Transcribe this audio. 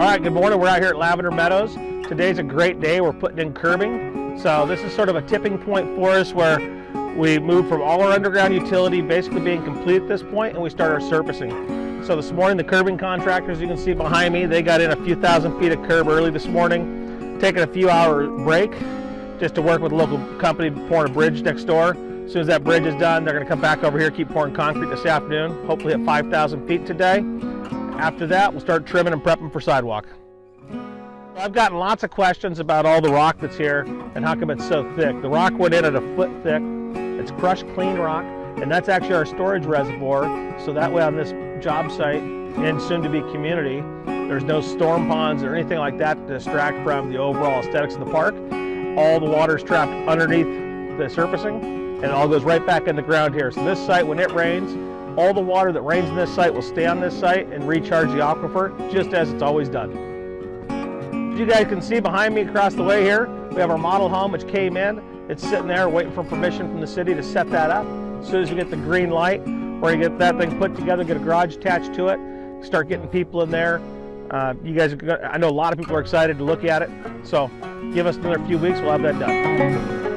right, good morning. We're out here at Lavender Meadows. Today's a great day. We're putting in curbing. So this is sort of a tipping point for us where we move from all our underground utility basically being complete at this point, and we start our surfacing. So this morning the curbing contractors, you can see behind me, they got in a few thousand feet of curb early this morning, taking a few hour break just to work with a local company pouring a bridge next door. As soon as that bridge is done, they're going to come back over here, keep pouring concrete this afternoon, hopefully at 5,000 feet today. After that, we'll start trimming and prepping for sidewalk. I've gotten lots of questions about all the rock that's here and how come it's so thick. The rock went in at a foot thick. It's crushed clean rock, and that's actually our storage reservoir. So that way on this job site and soon to be community, there's no storm ponds or anything like that to distract from the overall aesthetics of the park. All the water's trapped underneath the surfacing, and it all goes right back in the ground here. So this site, when it rains, all the water that rains in this site will stay on this site and recharge the aquifer just as it's always done. As you guys can see behind me across the way here, we have our model home which came in. It's sitting there waiting for permission from the city to set that up. As soon as we get the green light, we're gonna get that thing put together, get a garage attached to it, start getting people in there. You guys, I know a lot of people are excited to look at it, so give us another few weeks, we'll have that done.